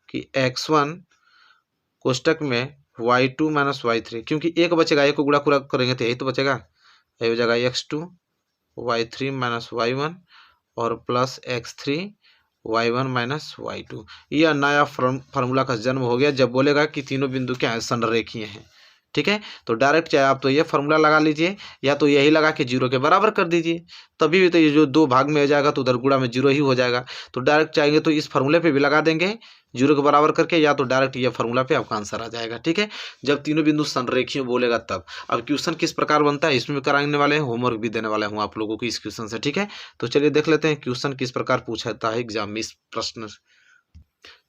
कि x1 कोष्टक में y2 माइनस y3, क्योंकि एक बचेगा, एक को गुणा पूरा करेंगे तो यही तो बचेगा, ये हो जाएगा x2 y3 माइनस y1 और plus x3 y1 minus y2। यह नया फार्मूला का जन्म हो गया जब बोलेगा कि तीनों बिंदु क्या है, संरेखीय हैं, ठीक है। तो डायरेक्ट चाहे आप तो ये फार्मूला लगा लीजिए या तो यही लगा के जीरो के बराबर कर दीजिए, तभी भी तो ये जो दो भाग में आ जाएगा तो उधर गुणा में जीरो ही हो जाएगा। तो डायरेक्ट चाहेंगे तो इस फार्मूले पे भी लगा देंगे जीरो के बराबर करके, या तो डायरेक्ट ये फार्मूला पे आपका आंसर आ जाएगा, ठीक है। जब तीनों बिंदु संरेखीय बोलेगा तब। अब क्वेश्चन किस प्रकार बनता है इसमें कराने वाले हैं, होमवर्क भी देने वाले हूँ आप लोगों को इस क्वेश्चन से, ठीक है। तो चलिए देख लेते हैं क्वेश्चन किस प्रकार पूछा जाता है एग्जाम में इस प्रश्न।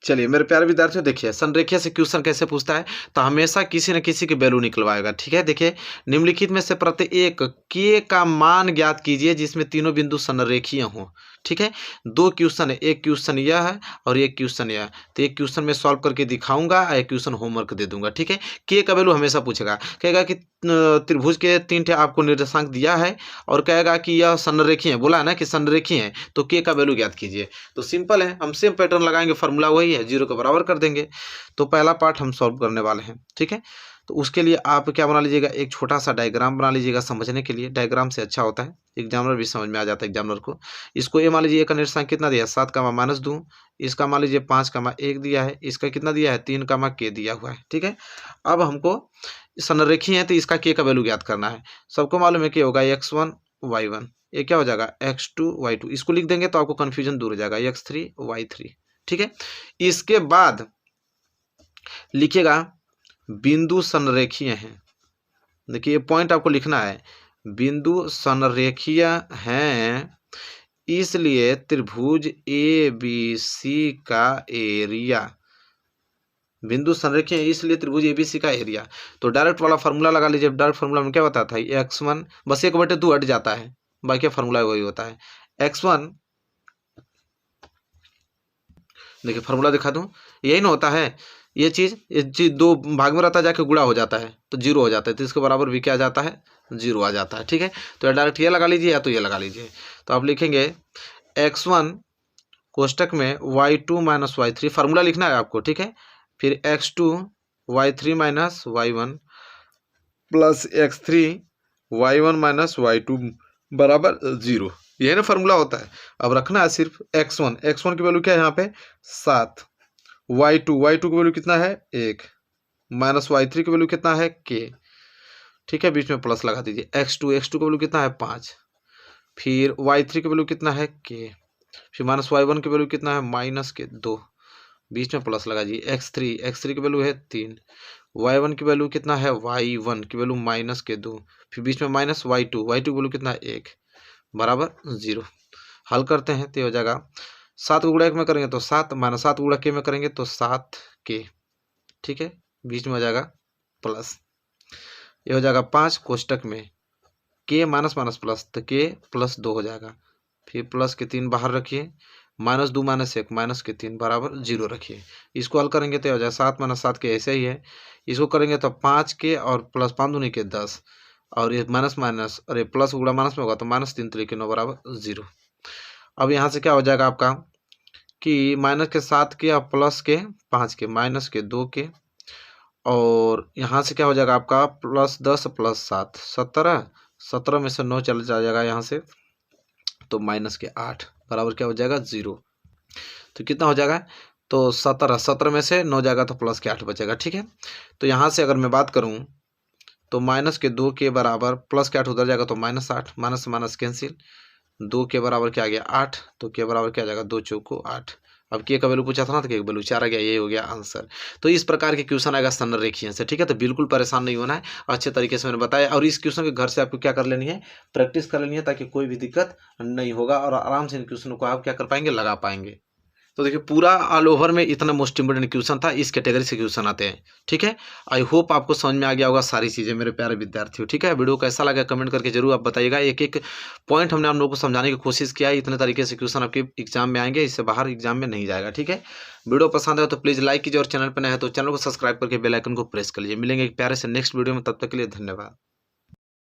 चलिए मेरे प्यारे विद्यार्थियों, देखिए संरेखीय से क्वेश्चन कैसे पूछता है, तो हमेशा किसी न किसी की वैल्यू निकलवाएगा, ठीक है। देखिए निम्नलिखित में से प्रत्येक के का मान ज्ञात कीजिए जिसमें तीनों बिंदु संरेखीय हों, ठीक है। दो क्वेश्चन है, एक क्वेश्चन यह है और एक क्वेश्चन यह है। तो एक क्वेश्चन में सॉल्व करके दिखाऊंगा, एक क्वेश्चन होमवर्क दे दूंगा, ठीक है। के का वैल्यू हमेशा पूछेगा, कहेगा कि त्रिभुज के तीन ठे आपको निर्देशांक दिया है और कहेगा कि यह संरेखीय है, बोला है ना कि संरेखीय है, तो के का वैल्यू ज्ञात कीजिए। तो सिंपल है, हम सेम पैटर्न लगाएंगे, फार्मूला वही है, जीरो के बराबर कर देंगे। तो पहला पार्ट हम सॉल्व करने वाले हैं, ठीक है। तो उसके लिए आप क्या बना लीजिएगा, एक छोटा सा डायग्राम बना लीजिएगा समझने के लिए। डायग्राम से अच्छा होता है, एग्जामिनर भी समझ में आ जाता है एग्जामिनर को। इसको ये मान लीजिए एक का निर्देशांक कितना दिया है, 7 का माइनस 2, इसका मान लीजिए 5 का 1 दिया है, इसका कितना दिया है, 3 का के दिया हुआ है, ठीक है। अब हमको संरेखीय है तो इसका के का वैल्यू ज्ञात करना है। सबको मालूम है कि होगा x1 y1, ये क्या हो जाएगा x2 y2, इसको लिख देंगे तो आपको कंफ्यूजन दूर हो जाएगा, x3 y3, ठीक है। इसके बाद लिखिएगा बिंदु संरेखीय हैं। देखिए ये पॉइंट आपको लिखना है, बिंदु संरेखीय हैं इसलिए त्रिभुज ए बी सी का एरिया, बिंदु संरेखीय है इसलिए त्रिभुज एबीसी का एरिया। तो डायरेक्ट वाला फार्मूला लगा लीजिए। डायरेक्ट फार्मूला में क्या बताता है, x1 बस 1/2 हट जाता है, बाकी फार्मूला वही होता है। x1 देखिए फार्मूला दिखा दूं, यही ना होता है, ये चीज दो भाग में रहता है, जाके गुणा हो जाता है तो जीरो हो जाता है, तो इसके बराबर भी क्या आ जाता है, जीरो आ जाता है, ठीक है। तो डायरेक्ट ये लगा लीजिए या तो ये लगा लीजिए। तो आप लिखेंगे x1 कोष्टक में y2 माइनस y3, फार्मूला लिखना है आपको, ठीक है। फिर x2 y3 minus y1 plus x3 y1 minus y2 बराबर 0, यही ना फार्मूला होता है। अब रखना है सिर्फ x1 की वैल्यू क्या है यहाँ पे 7, y2 की वैल्यू कितना है 1, माइनस y3 की वैल्यू कितना है k, ठीक है, बीच में प्लस लगा दीजिए। x2 की वैल्यू कितना है 5, फिर y3 की वैल्यू कितना है k, फिर माइनस y1 की वैल्यू कितना है माइनस के 2, बीच में प्लस लगा दीजिए। x3 की वैल्यू है 3, y1 की वैल्यू कितना है, y1 की वैल्यू माइनस के 2, फिर बीच में माइनस y2 की वैल्यू कितना है 1 बराबर 0। हल करते हैं तो ये हो जाएगा 7 को गुणा 1 में करेंगे तो 7, माइनस 7 गुणा k में करेंगे तो 7k, ठीक है, बीच में हो जाएगा प्लस, ये हो जाएगा 5 कोष्टक में k माइनस माइनस प्लस तो k प्लस 2 हो जाएगा, फिर प्लस के 3 बाहर रखिए, -2 -1 -3 बराबर 0 रखिए। इसको हल करेंगे तो हो जाएगा 7 -7 के ऐसे ही है। इसको करेंगे तो 5 के और प्लस 5 दूनी के 10 और ये माइनस माइनस और ये प्लस गुणा माइनस में होगा तो -3 3 के 9 बराबर 0। अब यहाँ से क्या हो जाएगा आपका कि माइनस के 7 के और प्लस के 5 के माइनस के 2 के और यहाँ से क्या हो जाएगा आपका +10 + 7 17 17 में से 9 चला जाएगा यहाँ से तो माइनस के 8 बराबर क्या हो जाएगा 0। तो कितना हो जाएगा तो 17 में से 9 जाएगा तो प्लस के 8 बचेगा। ठीक है, तो यहाँ से अगर मैं बात करूँ तो माइनस के 2 के बराबर प्लस के 8 उधर जाएगा तो -8 माइनस माइनस कैंसिल 2 के बराबर क्या आ गया 8 तो के बराबर क्या आ जाएगा 2 चौको 8। अब के का वैल्यू पूछा था ना तो के का वैल्यू 4 आ गया, ये हो गया आंसर। तो इस प्रकार के क्वेश्चन आएगा संरेखीय से। ठीक है, तो बिल्कुल परेशान नहीं होना है, अच्छे तरीके से मैंने बताया और इस क्वेश्चन के घर से आपको क्या कर लेनी है प्रैक्टिस कर लेनी है ताकि कोई भी दिक्कत नहीं होगा और आराम से इन क्वेश्चनों को आप क्या कर पाएंगे लगा पाएंगे। तो देखिए पूरा ऑल ओवर में इतना मोस्ट इंपोर्टेंट क्वेश्चन था, इस कैटेगरी से क्वेश्चन आते हैं। ठीक है, आई होप आपको समझ में आ गया होगा सारी चीज़ें मेरे प्यारे विद्यार्थियों। ठीक है, वीडियो कैसा लगा कमेंट करके जरूर आप बताइएगा। एक एक पॉइंट हमने आप लोगों को समझाने की कोशिश किया है, इतने तरीके से क्वेश्चन आपके एग्जाम में आएंगे, इससे बाहर एग्जाम में नहीं जाएगा। ठीक है, वीडियो पसंद है तो प्लीज़ लाइक कीजिए और चैनल पर नया है तो चैनल को सब्सक्राइब करके बेल आइकन को प्रेस कर लीजिए। मिलेंगे एक प्यारे से नेक्स्ट वीडियो में, तब तक के लिए धन्यवाद।